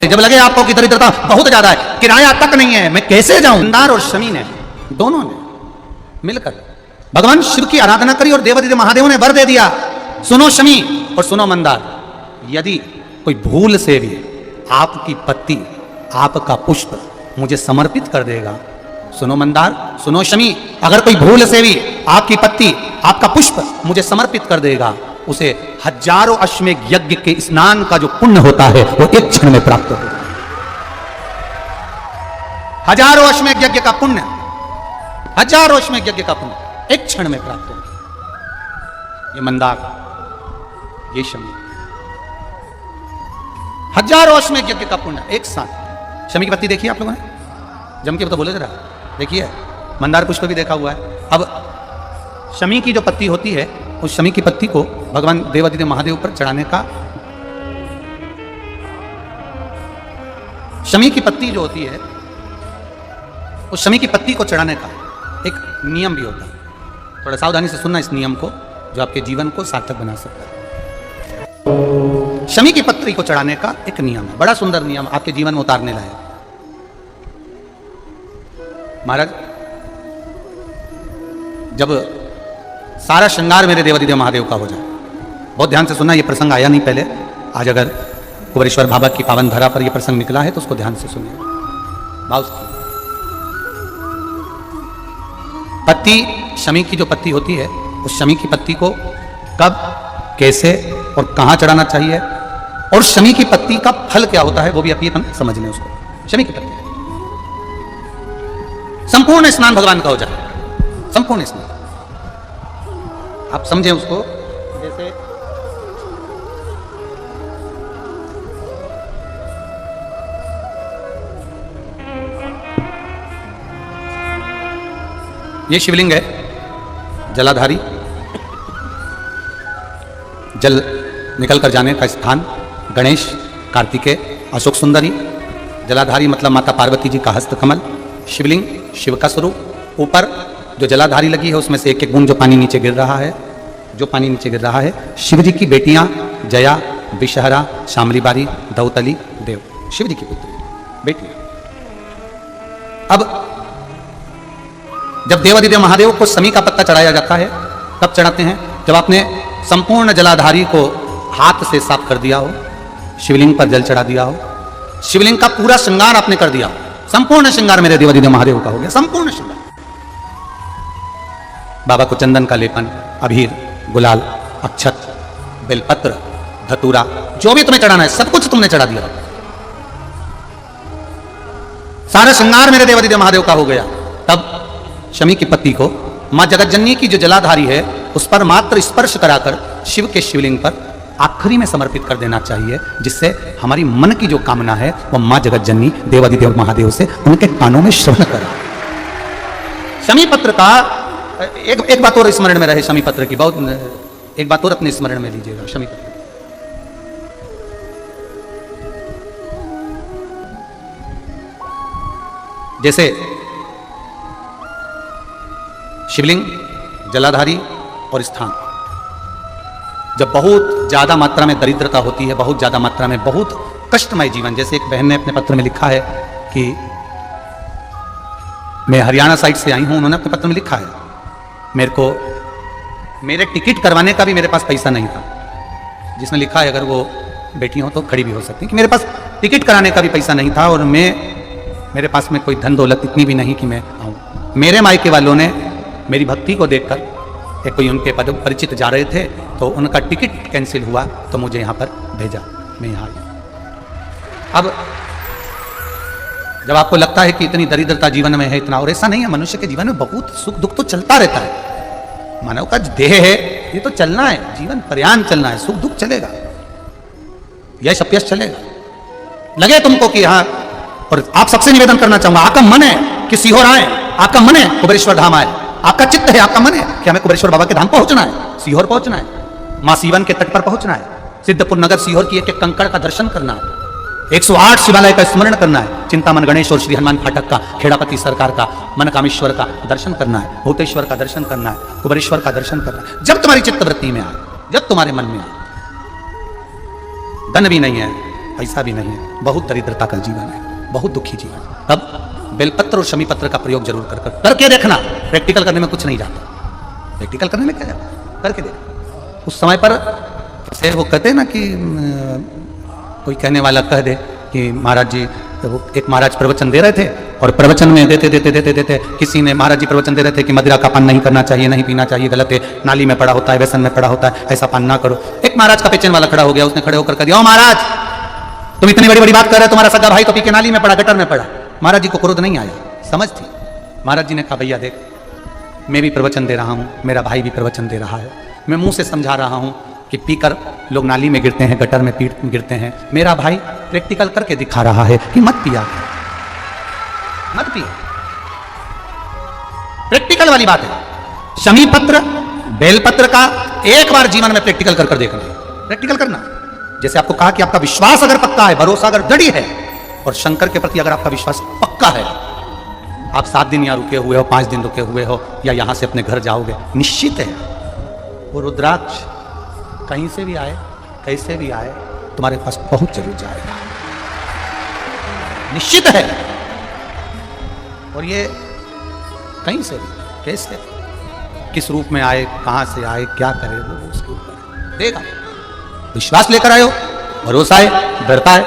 जब लगे आपको कि दरिद्रता बहुत ज्यादा है, किराया तक नहीं है, मैं कैसे जाऊं, मंदार और शमी ने दोनों ने मिलकर भगवान शिव की आराधना करी और देवादिदेव महादेव ने वर दे दिया, सुनो शमी और सुनो मंदार, यदि कोई भूल से भी आपकी पत्ती, आपका पुष्प मुझे समर्पित कर देगा, सुनो मंदार, सुनो शमी, अगर कोई भूल से भी आपकी पत्ती, आपका पुष्प मुझे समर्पित कर देगा, उसे हजारों अश्वमेध यज्ञ के स्नान का जो पुण्य होता है वो एक क्षण में प्राप्त होगा। हजारों अश्वमेध यज्ञ का पुण्य, हजारों अश्वमेध यज्ञ का पुण्य एक क्षण में प्राप्त होगा। ये मंदार, ये शमी, हजारों अश्वमेध यज्ञ का पुण्य एक साथ। शमी की पत्ती देखी आप लोगों ने, जम के तो बोले जरा, देखिए मंदार पुष्प भी देखा हुआ है। अब शमी की जो पत्ती होती है, उस शमी की पत्ती को भगवान देवादिदेव महादेव पर चढ़ाने का, शमी की पत्ती जो होती है, उस शमी की पत्ती को चढ़ाने का एक नियम भी होता है। थोड़ा सावधानी से सुनना इस नियम को, जो आपके जीवन को सार्थक बना सकता है। शमी की पत्ती को चढ़ाने का एक नियम है, बड़ा सुंदर नियम, आपके जीवन में उतारने लायक। महाराज, जब सारा श्रृंगार मेरे देवादिदेव महादेव का हो जाए, बहुत ध्यान से सुनना, ये प्रसंग आया नहीं पहले, आज अगर कुबेरेश्वर बाबा की पावन धरा पर यह प्रसंग निकला है तो उसको ध्यान से सुनिए। भाव से पत्ती, शमी की जो पत्ती होती है, उस शमी की पत्ती को कब, कैसे और कहां चढ़ाना चाहिए, और शमी की पत्ती का फल क्या होता है वो भी अभी हम समझ लें उसको। शमी की पत्ती, संपूर्ण स्नान भगवान का हो जाए, संपूर्ण स्नान, आप समझें उसको। जैसे ये शिवलिंग है, जलाधारी, जल निकल कर जाने का स्थान, गणेश, कार्तिकेय, अशोक सुंदरी, जलाधारी मतलब माता पार्वती जी का हस्त कमल, शिवलिंग, शिव का स्वरूप, ऊपर जो जलाधारी लगी है उसमें से एक एक बूंद जो पानी नीचे गिर रहा है, जो पानी नीचे गिर रहा है, शिव जी की बेटियां जया, विषहरा, शामलीबारी, दौतली, देव, शिव जी की पुत्री बेटियां। अब जब देवादिदेव महादेव को शमी का पत्ता चढ़ाया जाता है, कब चढ़ाते हैं, जब आपने संपूर्ण जलाधारी को हाथ से साफ कर दिया हो, शिवलिंग पर जल चढ़ा दिया हो, शिवलिंग का पूरा श्रृंगार आपने कर दिया हो, संपूर्ण श्रृंगार मेरे देवादिदेव महादेव का हो गया, संपूर्ण श्रृंगार। बाबा को चंदन का लेपन, अबीर, गुलाल, अक्षत, बेलपत्र, धतूरा, जो भी तुम्हें चढ़ाना है सब कुछ तुमने चढ़ा दिया, सारा श्रृंगार मेरे देवादिदेव महादेव का हो गया। तब शमी की पत्ती को मां जगतजननी की जो जलाधारी है उस पर मात्र स्पर्श कराकर शिव के शिवलिंग पर आखिरी में समर्पित कर देना चाहिए, जिससे हमारी मन की जो कामना है वो मां जगतजननी देवादिदेव महादेव से उनके कानों में श्रवण करे। शमी पत्र का एक बात और स्मरण में रहे, शमी पत्र की बहुत एक बात और अपने स्मरण में लीजिएगा। शमी पत्र जैसे शिवलिंग, जलाधारी और स्थान, जब बहुत ज्यादा मात्रा में दरिद्रता होती है, बहुत ज्यादा मात्रा में बहुत कष्टमय जीवन, जैसे एक बहन ने अपने पत्र में लिखा है कि मैं हरियाणा साइड से आई हूं, उन्होंने अपने पत्र में लिखा है मेरे को मेरे टिकट करवाने का भी मेरे पास पैसा नहीं था, जिसने लिखा है, अगर वो बेटी हो तो खड़ी भी हो सकती है, कि मेरे पास टिकट कराने का भी पैसा नहीं था और मेरे पास में कोई धन दौलत इतनी भी नहीं कि मैं आऊँ। मेरे मायके वालों ने मेरी भक्ति को देखकर, एक कोई उनके पद परिचित जा रहे थे तो उनका टिकट कैंसिल हुआ तो मुझे यहाँ पर भेजा, मैं यहाँ आई। अब जब आपको लगता है कि इतनी दरिद्रता जीवन में है इतना, और ऐसा नहीं है, मनुष्य के जीवन में बहुत सुख दुख तो चलता रहता है, मानव का देह है ये तो चलना है, जीवन पर्यान चलना है, सुख दुख चलेगा, यश अपयश चलेगा, लगे तुमको कि हाँ। और आप सबसे निवेदन करना चाहूंगा, आपका मन है कि सीहोर आए, आपका मन है कुबेरेश्वर धाम आए, आपका चित्त है, आपका मन है कि हमें कुबेरेश्वर बाबा के धाम पहुंचना है, सीहोर पहुंचना है, मां सीवन के तट पर पहुंचना है, सिद्धपुर नगर सीहोर की एक एक कंकड़ का दर्शन करना है, 108 शिवालय का स्मरण करना है, चिंतामन गणेश और श्री हनुमान फाटक का, खेड़ापति सरकार का, मनकामेश्वर का दर्शन करना है, भूतेश्वर का दर्शन करना है, कुबेरेश्वर का दर्शन करना है। जब तुम्हारी चित्त वृत्ति में आए, जब तुम्हारे मन में आए, धन भी नहीं है, पैसा भी नहीं है, बहुत दरिद्रता का जीवन है, बहुत दुखी जीवन। तब बेलपत्र और शमी पत्र का प्रयोग जरूर करके देखना। प्रैक्टिकल करने में कुछ नहीं जाता, प्रैक्टिकल करने में क्या जाता, करके देख। उस समय पर से वो कहते हैं ना कि कोई कहने वाला कह दे कि महाराज जी, वो एक महाराज प्रवचन दे रहे थे और प्रवचन में देते किसी ने, महाराज जी प्रवचन दे रहे थे कि मदिरा का पान नहीं करना चाहिए, नहीं पीना चाहिए, गलत है, नाली में पड़ा होता है, व्यसन में पड़ा होता है, ऐसा पान ना करो। एक महाराज का पेचन वाला खड़ा हो गया, उसने खड़े होकर कह दिया, ओ महाराज तुम इतनी बड़ी बड़ी बात कर रहे हो, तुम्हारा सगा भाई तो पी के नाली में पड़ा, गटर में पड़ा। महाराज जी को क्रोध नहीं आया, समझ थी। महाराज जी ने कहा, भैया देख, मैं भी प्रवचन दे रहा हूँ, मेरा भाई भी प्रवचन दे रहा है, मैं मुंह से समझा रहा हूँ कि पीकर लोग नाली में गिरते हैं, गटर में गिरते हैं, मेरा भाई प्रैक्टिकल करके दिखा रहा है कि मत पिया, मत पिया। प्रैक्टिकल वाली बात है। शमी पत्र, बेलपत्र का एक बार जीवन में प्रैक्टिकल कर देखना, प्रैक्टिकल करना। जैसे आपको कहा कि आपका विश्वास अगर पक्का है, भरोसा अगर दृढ़ है, और शंकर के प्रति अगर आपका विश्वास पक्का है, आप 7 दिन यहाँ रुके हुए हो, 5 दिन रुके हुए हो, या यहां से अपने घर जाओगे, निश्चित है वो रुद्राक्ष कहीं से भी आए, कैसे भी आए, तुम्हारे पास पहुंच जरूर जाएगा, निश्चित है। और ये कहीं से भी, कैसे, किस रूप में आए, कहां से आए, क्या करे, वो उसके ऊपर देगा। विश्वास लेकर आए हो, भरोसा है, दृढ़ता है।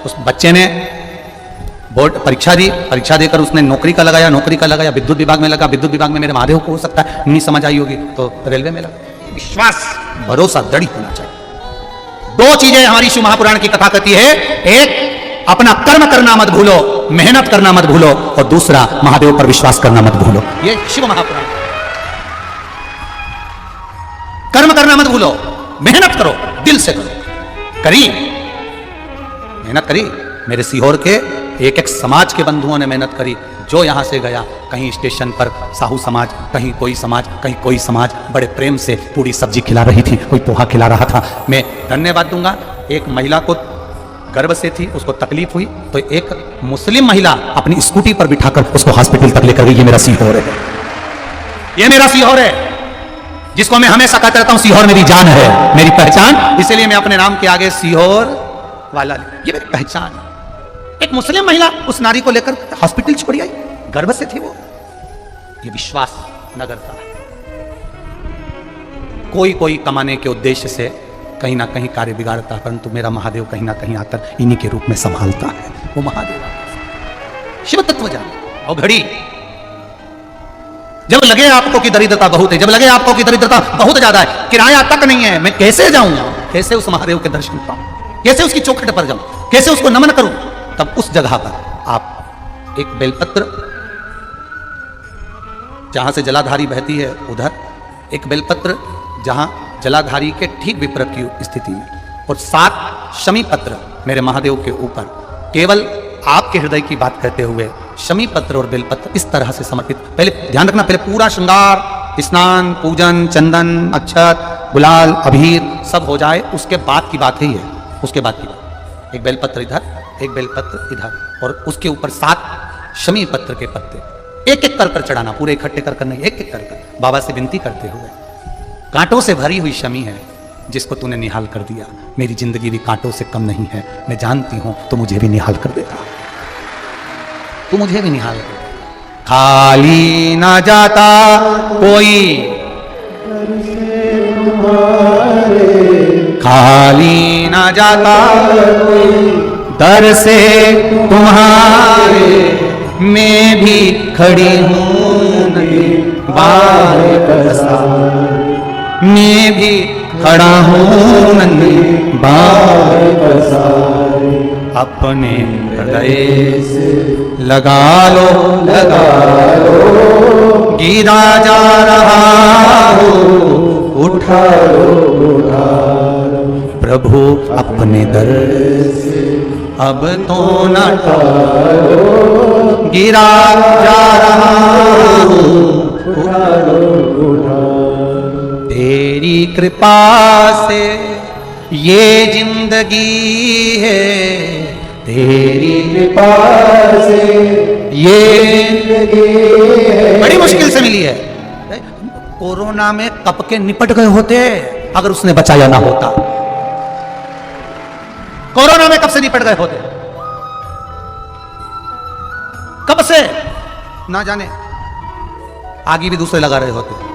उस बच्चे ने बोर्ड परीक्षा दी, परीक्षा देकर उसने नौकरी का लगाया, नौकरी का लगाया, विद्युत विभाग में लगा, विद्युत विभाग में मेरे महादेव को हो सकता है नहीं समझ आई होगी तो रेलवे में लगा। विश्वास, भरोसा दृढ़ होना चाहिए। 2 चीजें हमारी शिव महापुराण की कथा कहती है, एक अपना कर्म करना मत भूलो, मेहनत करना मत भूलो, और दूसरा महादेव पर विश्वास करना मत भूलो। ये शिव महापुराण। कर्म करना मत भूलो, मेहनत करो, दिल से करो। करी मेहनत करी, मेरे सीहोर के एक समाज के बंधुओं ने मेहनत करी। जो यहां से गया, कहीं स्टेशन पर साहू समाज, कहीं कोई समाज, कहीं कोई समाज, बड़े प्रेम से पूरी सब्जी खिला रही थी, कोई पोहा खिला रहा था। मैं धन्यवाद दूंगा। एक महिला को गर्भ से थी, उसको तकलीफ हुई, तो एक मुस्लिम महिला अपनी स्कूटी पर बिठाकर उसको हॉस्पिटल तक लेकर गई। ये मेरा सीहोर है, ये मेरा सीहोर है, जिसको मैं हमेशा कहता रहता हूं, सीहोर मेरी जान है, मेरी पहचान। इसलिए मैं अपने नाम के आगे सीहोर वाला, ये मेरी पहचान है। एक मुस्लिम महिला उस नारी को लेकर हॉस्पिटल छोड़ी आई, गर्भ से थी वो। ये विश्वास नगरता है। कोई कमाने के उद्देश्य से कहीं ना कहीं कार्य बिगाड़ता, परंतु मेरा महादेव कहीं ना कहीं आकर इन्हीं के रूप में संभालता है। वो महादेव शिव तत्व जान। और घड़ी जब लगे आपको कि दरिद्रता बहुत है, जब लगे आपको कि दरिद्रता बहुत ज्यादा है, किराया तक नहीं है, मैं कैसे जाऊंगा, कैसे उस महादेव के दर्शन पाऊं, कैसे उसकी चौखट पर जाऊं, कैसे उसको नमन करूं, तब उस जगह पर आप एक बेलपत्र, जहां से जलाधारी बहती है उधर, एक बेलपत्र जहां जलाधारी के ठीक विपरीत की स्थिति में, और 7 शमी पत्र मेरे महादेव के ऊपर, केवल आपके हृदय की बात कहते हुए शमी पत्र और बेलपत्र इस तरह से समर्पित। पहले ध्यान रखना, पहले पूरा श्रृंगार, स्नान, पूजन, चंदन, अक्षत, गुलाल, अबीर सब हो जाए, उसके बाद की बात है ये, उसके बाद की बात। एक बेलपत्र इधर, एक बेलपत्र इधर, और उसके ऊपर 7 शमी पत्र के पत्ते एक एक कर चढ़ाना, पूरे इकट्ठे कर नहीं, एक एक कर बाबा से विनती करते हुए। कांटों से भरी हुई शमी है जिसको तूने निहाल कर दिया, मेरी जिंदगी भी कांटों से कम नहीं है, मैं जानती हूं तो मुझे भी निहाल कर देगा, तू मुझे भी निहाल कर देगा। खाली ना जाता कोई, खाली ना जाता दर से तुम्हारे, मैं भी खड़ी हूं नदी बारे पसार, मैं भी खड़ा हूं नंदी बारे पसार, अपने हृदय से लगा लो, गिरा जा रहा हो, उठा लो, प्रभु अपने दर से अब तो न टालो, गिरा जा रहा हूं, उठा लो, तेरी कृपा से ये जिंदगी है, तेरी कृपा से ये जिंदगी है। बड़ी मुश्किल से मिली है, कोरोना में कब के निपट गए होते अगर उसने बचाया ना होता। कोरोना में कब से निपट गए होते, कब से ना जाने, आगे भी दूसरे लगा रहे होते।